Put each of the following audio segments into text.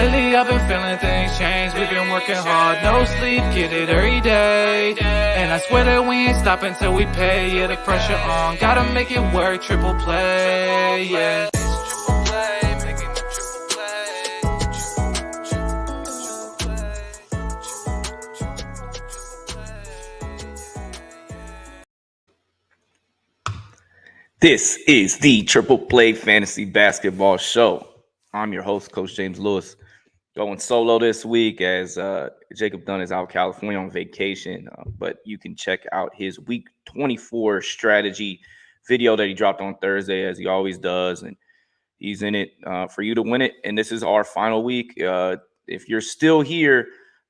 Lately I've been feeling things change. We've been working hard, no sleep, get it every day. And I swear that we ain't stopping till we pay. Yeah, the pressure on, gotta make it work, triple play, yeah. Triple play, making the This is the Triple Play Fantasy Basketball Show. I'm your host, Coach James Lewis. Going solo this week as Jacob Dunne is out of California on vacation, but you can check out his Week 24 strategy video that he dropped on Thursday, as he always does, and he's in it for you to win it. And this is our final week. If you're still here,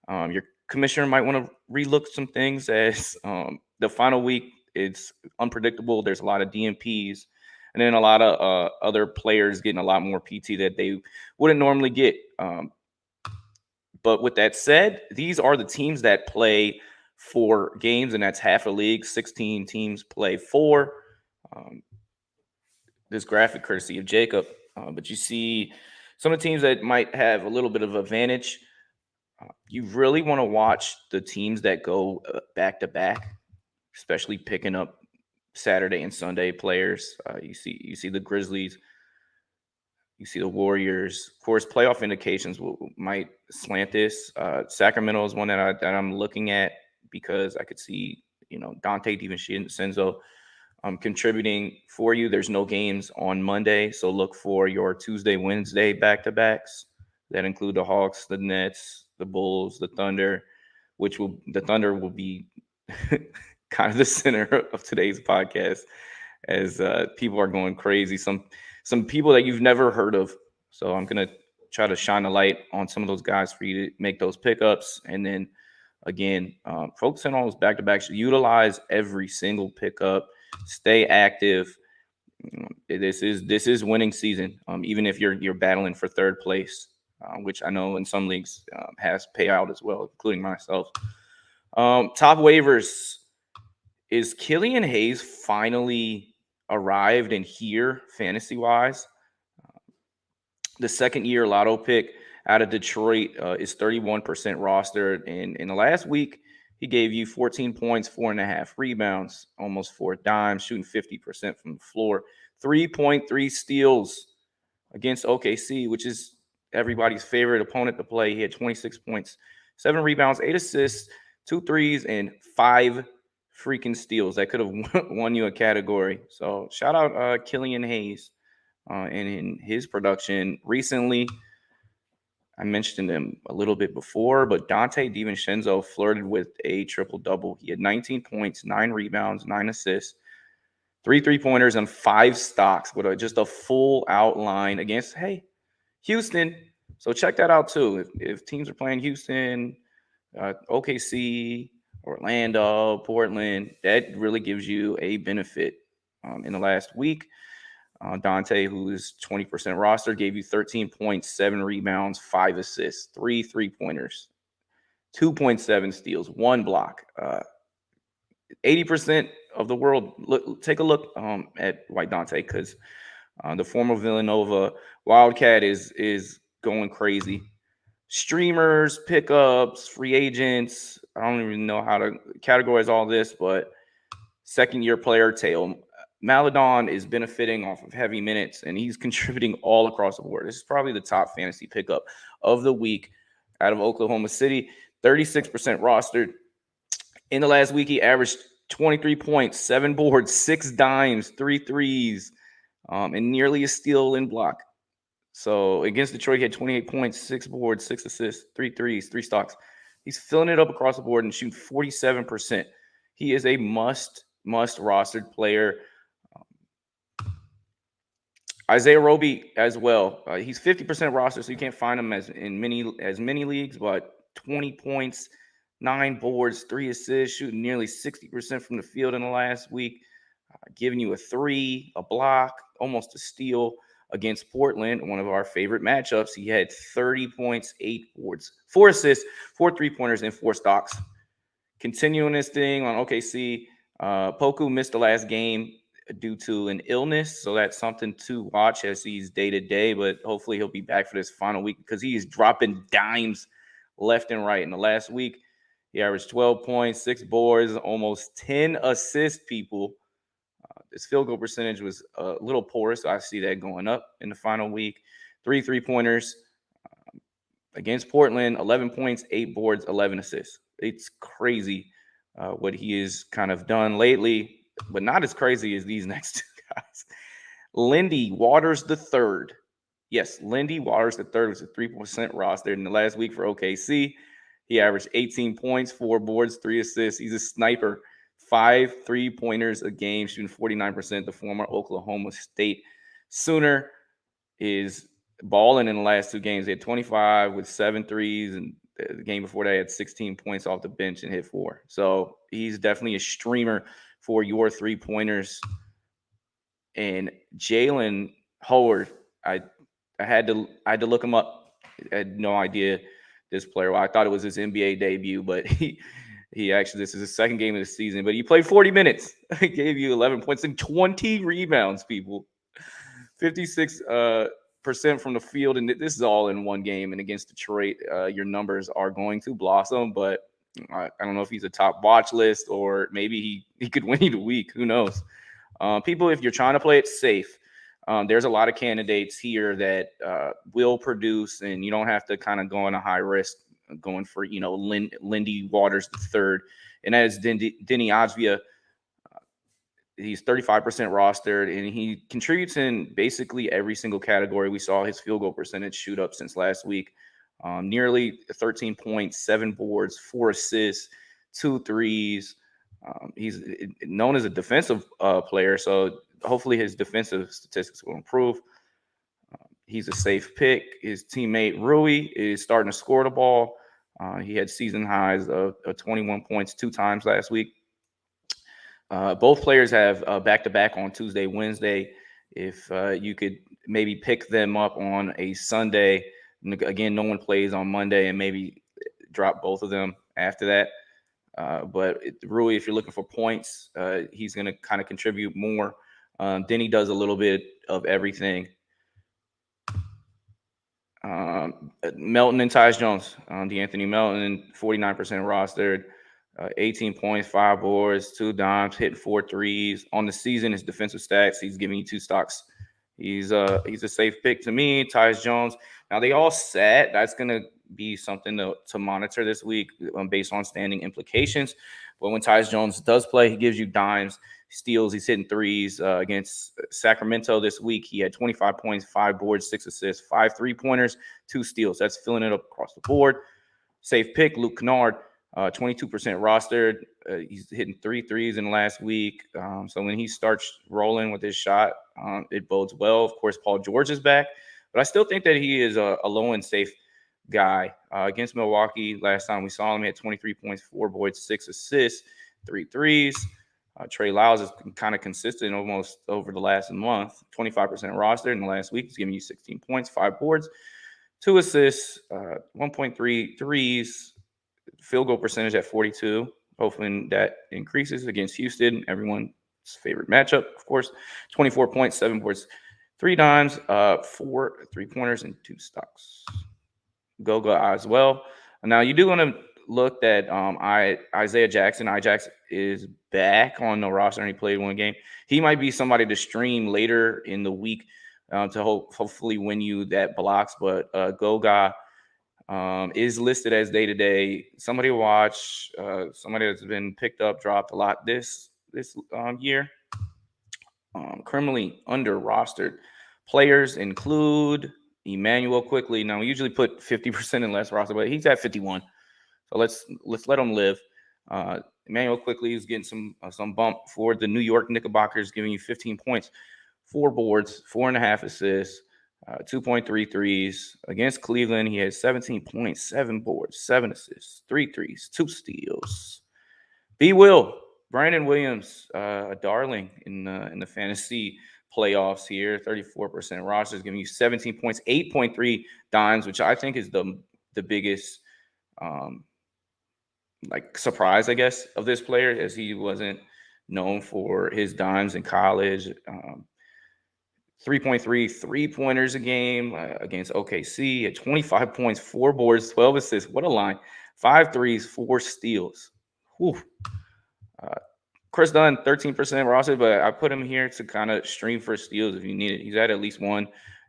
your commissioner might want to relook some things, as the final week, it's unpredictable. There's a lot of DNPs, and then a lot of other players getting a lot more PT that they wouldn't normally get. But with that said, these are the teams that play 4 games, and that's half a league. 16 teams play 4. This graphic courtesy of Jacob. But you see some of the teams that might have a little bit of advantage. You really want to watch the teams that go back-to-back, especially picking up Saturday and Sunday players. You see the Grizzlies. You see the Warriors. Of course, playoff indications might slant this. Sacramento is one that I'm looking at because I could see, Donte DiVencenzo contributing for you. There's no games on Monday, so look for your Tuesday, Wednesday back-to-backs. That include the Hawks, the Nets, the Bulls, the Thunder, the Thunder will be kind of the center of today's podcast, as people are going crazy. Some people that you've never heard of. So I'm going to try to shine a light on some of those guys for you to make those pickups. And then, again, focusing on those back-to-backs. Utilize every single pickup. Stay active. This is winning season, even if you're battling for third place, which I know in some leagues has payout as well, including myself. Top waivers. Is Killian Hayes finally arrived and here fantasy-wise? The second-year lotto pick out of Detroit is 31% rostered. And in the last week, he gave you 14 points, 4.5 rebounds, almost 4 dimes, shooting 50% from the floor. 3.3 steals against OKC, which is everybody's favorite opponent to play. He had 26 points, 7 rebounds, 8 assists, 2 threes, and 5 freaking steals. That could have won you a category. So shout out Killian Hayes and in his production recently. I mentioned him a little bit before, but Donte DiVencenzo flirted with a triple-double. He had 19 points, 9 rebounds, 9 assists, 3 3-pointers, and 5 stocks with just a full outline against, Houston. So check that out too. If teams are playing Houston, OKC, Orlando, Portland, that really gives you a benefit. In the last week, Donte, who is 20% roster, gave you 13 points, 7 rebounds, 5 assists, 3 3-pointers, 2.7 steals, 1 block. 80% of the world, take a look at White Donte, because the former Villanova Wildcat is going crazy. Streamers, pickups, free agents. I don't even know how to categorize all this, but second-year player tail. Maledon is benefiting off of heavy minutes, and he's contributing all across the board. This is probably the top fantasy pickup of the week out of Oklahoma City. 36% rostered. In the last week, he averaged 23 points, 7 boards, 6 dimes, 3 threes, and nearly a steal in block. So against Detroit, he had 28 points, 6 boards, 6 assists, 3 threes, 3 stocks. He's filling it up across the board and shooting 47%. He is a must rostered player. Isaiah Roby as well. He's 50% roster, so you can't find him as many leagues, but 20 points, 9 boards, 3 assists, shooting nearly 60% from the field in the last week, giving you a 3, a block, almost a steal. Against Portland, one of our favorite matchups, he had 30 points, 8 boards, 4 assists, 4 3-pointers, and 4 stocks. Continuing this thing on OKC, PoKu missed the last game. due to an illness. So that's something to watch as he's day-to-day, but hopefully he'll be back for this final week because he is dropping dimes left and right. In the last week, he averaged 12 points, 6 boards, almost 10 assists, people. His field goal percentage was a little poor, so I see that going up in the final week. 3 3-pointers against Portland, 11 points, 8 boards, 11 assists. It's crazy what he has kind of done lately, but not as crazy as these next two guys. Lindy Waters III. Yes, Lindy Waters III was a 3% roster in the last week for OKC. He averaged 18 points, 4 boards, 3 assists. He's a sniper. 5 3-pointers a game, shooting 49%. The former Oklahoma State Sooner is balling in the last 2 games. He had 25 with 7 threes, and the game before that, he had 16 points off the bench and hit 4. So he's definitely a streamer for your 3-pointers. And Jalen Hoard, I had to look him up. I had no idea this player. Well, I thought it was his NBA debut, but he actually, this is his second game of the season, but he played 40 minutes. He gave you 11 points and 20 rebounds, people. 56% from the field, and this is all in one game. And against Detroit, your numbers are going to blossom, but I don't know if he's a top watch list or maybe he could win you the week. Who knows? People, if you're trying to play it safe, there's a lot of candidates here that will produce, and you don't have to kind of go on a high risk going for, Lindy Waters III. And that is Deni Advija. He's 35% rostered, and he contributes in basically every single category. We saw his field goal percentage shoot up since last week. Nearly 13 points, 7 boards, 4 assists, 2 threes. He's known as a defensive player, so hopefully his defensive statistics will improve. He's a safe pick. His teammate Roby is starting to score the ball. He had season highs of 21 points 2 times last week. Both players have back-to-back on Tuesday, Wednesday. If you could maybe pick them up on a Sunday. Again, no one plays on Monday, and maybe drop both of them after that. But Rui, if you're looking for points, he's going to kind of contribute more. Deni does a little bit of everything. Melton and Tyus Jones, D'Anthony Melton, 49% rostered, 18 points, 5 boards, 2 dimes, hitting 4 threes. On the season, his defensive stats, he's giving you 2 stocks. He's a safe pick to me. Tyus Jones. Now they all sat. That's going to be something to monitor this week based on standing implications. But when Tyus Jones does play, he gives you dimes, steals. He's hitting threes. Against Sacramento this week, he had 25 points, 5 boards, 6 assists, 5 3-pointers, 2 steals. That's filling it up across the board. Safe pick, Luke Kennard, 22% rostered. He's hitting 3 threes in the last week. So when he starts rolling with his shot, it bodes well. Of course, Paul George is back, but I still think that he is a low and safe guy. Against Milwaukee, last time we saw him, he had 23 points, 4 boards, 6 assists, 3 threes. Trey Lyles is kind of consistent almost over the last month. 25% rostered in the last week. He's giving you 16 points, 5 boards, 2 assists, 1.3 threes, field goal percentage at 42. Hopefully that increases against Houston, everyone's favorite matchup, of course. 24 points, 7 boards, 3 dimes, 4 3-pointers, and 2 stocks. Goga as well. Now you do want to look that Isaiah Jackson. Ijax is back on the roster, and he played 1 game. He might be somebody to stream later in the week to hopefully win you that blocks. But Goga is listed as day-to-day. Somebody to watch. Somebody that's been picked up, dropped a lot this year. Criminally under-rostered players include Emmanuel Quickley. Now, we usually put 50% in less roster, but he's at 51. So let's let him live. Emmanuel Quickley is getting some bump for the New York Knickerbockers, giving you 15 points, 4 boards, 4.5 assists, 2.3 threes. Against Cleveland, he had 17 points, 7 boards, 7 assists, 3 threes, 2 steals. Brandon Williams, a darling in the fantasy playoffs here, 34% rosters, giving you 17 points, 8.3 dimes, which I think is the biggest surprise, I guess, of this player, as he wasn't known for his dimes in college. 3.3 3-pointers a game against OKC at 25 points, 4 boards, 12 assists. What a line. 5 threes, 4 steals. Whew. Kris Dunn, 13% roster, but I put him here to kind of stream for steals if you need it. He's had at least one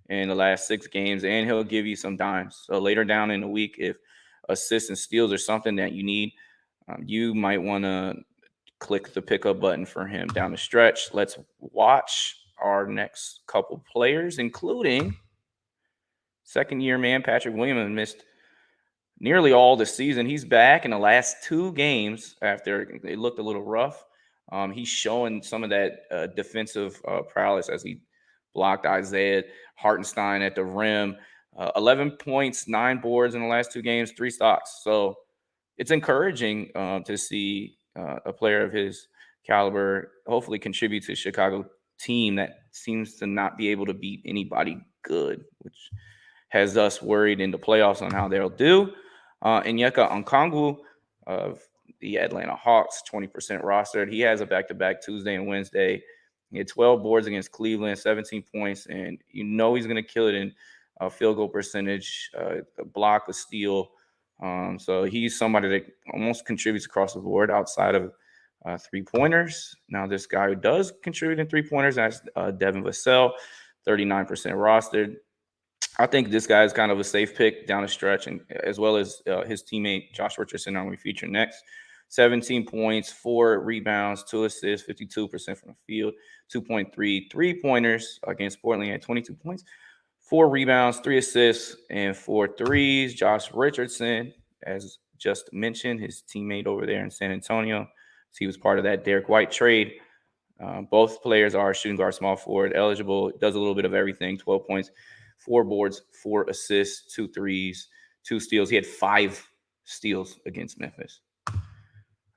in the last 6 games, and he'll give you some dimes. So later down in the week, if assists and steals are something that you need, you might want to click the pickup button for him down the stretch. Let's watch our next couple players, including second-year man Patrick Williams missed nearly all the season. He's back in the last 2 games after it looked a little rough. He's showing some of that defensive prowess as he blocked Isaiah Hartenstein at the rim. 11 points, 9 boards in the last 2 games, 3 stocks. So it's encouraging to see a player of his caliber hopefully contribute to a Chicago team that seems to not be able to beat anybody good, which has us worried in the playoffs on how they'll do. Onyeka Okongwu of the Atlanta Hawks, 20% rostered. He has a back-to-back Tuesday and Wednesday. He had 12 boards against Cleveland, 17 points, and you know he's going to kill it in field goal percentage, a block, a steal. So he's somebody that almost contributes across the board outside of 3-pointers. Now, this guy who does contribute in 3-pointers, that's Devin Vassell, 39% rostered. I think this guy is kind of a safe pick down the stretch, and as well as his teammate Josh Richardson, I'm going to feature next. 17 points, 4 rebounds, 2 assists, 52% from the field, 2.3 3-pointers against Portland at 22 points, 4 rebounds, 3 assists, and 4 threes. Josh Richardson, as just mentioned, his teammate over there in San Antonio. So he was part of that Derek White trade. Both players are shooting guard, small forward, eligible, does a little bit of everything, 12 points, 4 boards, 4 assists, 2 threes, 2 steals. He had 5 steals against Memphis.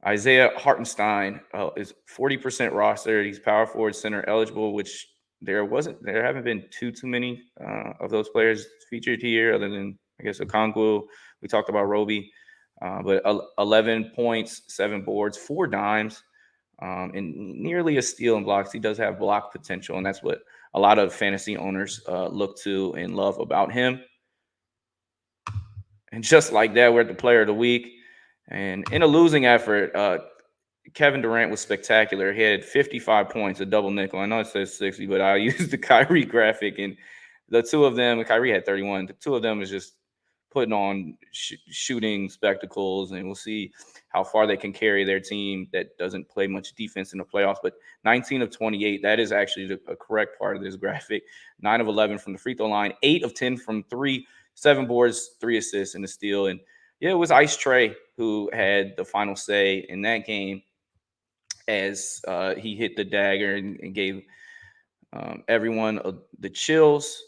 Isaiah Hartenstein is 40% rostered. He's power forward, center eligible, which there haven't been too many of those players featured here, other than I guess Okongwu. We talked about Roby, but 11 points, 7 boards, 4 dimes, and nearly a steal and blocks. He does have block potential, and that's what a lot of fantasy owners look to and love about him. And just like that, we're at the player of the week. And in a losing effort, Kevin Durant was spectacular. He had 55 points, a double nickel. I know it says 60, but I used the Kyrie graphic. And the two of them, Kyrie had 31. The two of them is just putting on shooting spectacles. And we'll see how far they can carry their team that doesn't play much defense in the playoffs. But 19 of 28, that is actually a correct part of this graphic. 9 of 11 from the free throw line, 8 of 10 from 3, 7 boards, 3 assists, and a steal. And yeah, it was Ice Trey who had the final say in that game as he hit the dagger and gave everyone the chills.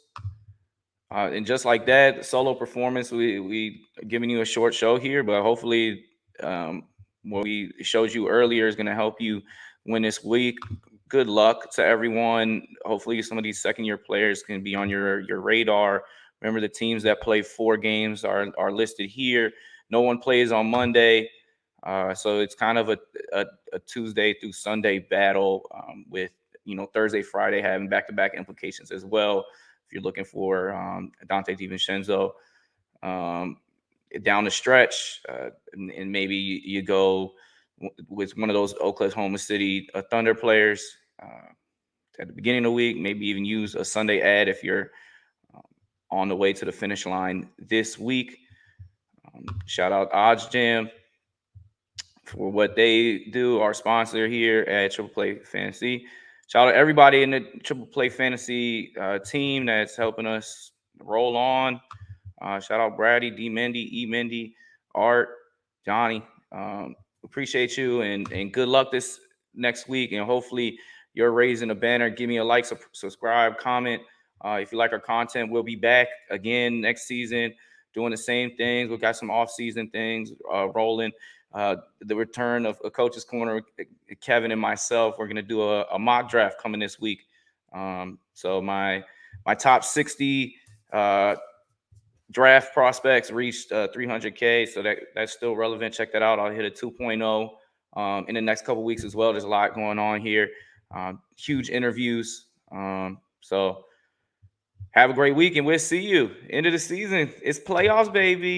And just like that, solo performance, we are giving you a short show here, but hopefully what we showed you earlier is going to help you win this week. Good luck to everyone. Hopefully some of these second-year players can be on your radar. Remember, the teams that play 4 games are listed here. No one plays on Monday. So it's kind of a Tuesday through Sunday battle with, Thursday, Friday having back-to-back implications as well. If you're looking for Donte DiVencenzo down the stretch, and maybe you go with one of those Oklahoma City Thunder players at the beginning of the week, maybe even use a Sunday ad if you're on the way to the finish line this week. Shout out Odds Jam for what they do, our sponsor here at Triple Play Fantasy. Shout out everybody in the Triple Play Fantasy team that's helping us roll on. Shout out Brady, D. Mendy, E. Mendy, Art, Johnny. Appreciate you and good luck this next week. And hopefully you're raising a banner. Give me a like, subscribe, comment. If you like our content, we'll be back again next season doing the same things. We've got some off-season things rolling. The return of a Coach's Corner, Kevin and myself, we're going to do a mock draft coming this week. So my top 60 draft prospects reached 300K. So that's still relevant. Check that out. I'll hit a 2.0 in the next couple weeks as well. There's a lot going on here. Huge interviews. So have a great week, and we'll see you. End of the season. It's playoffs, baby.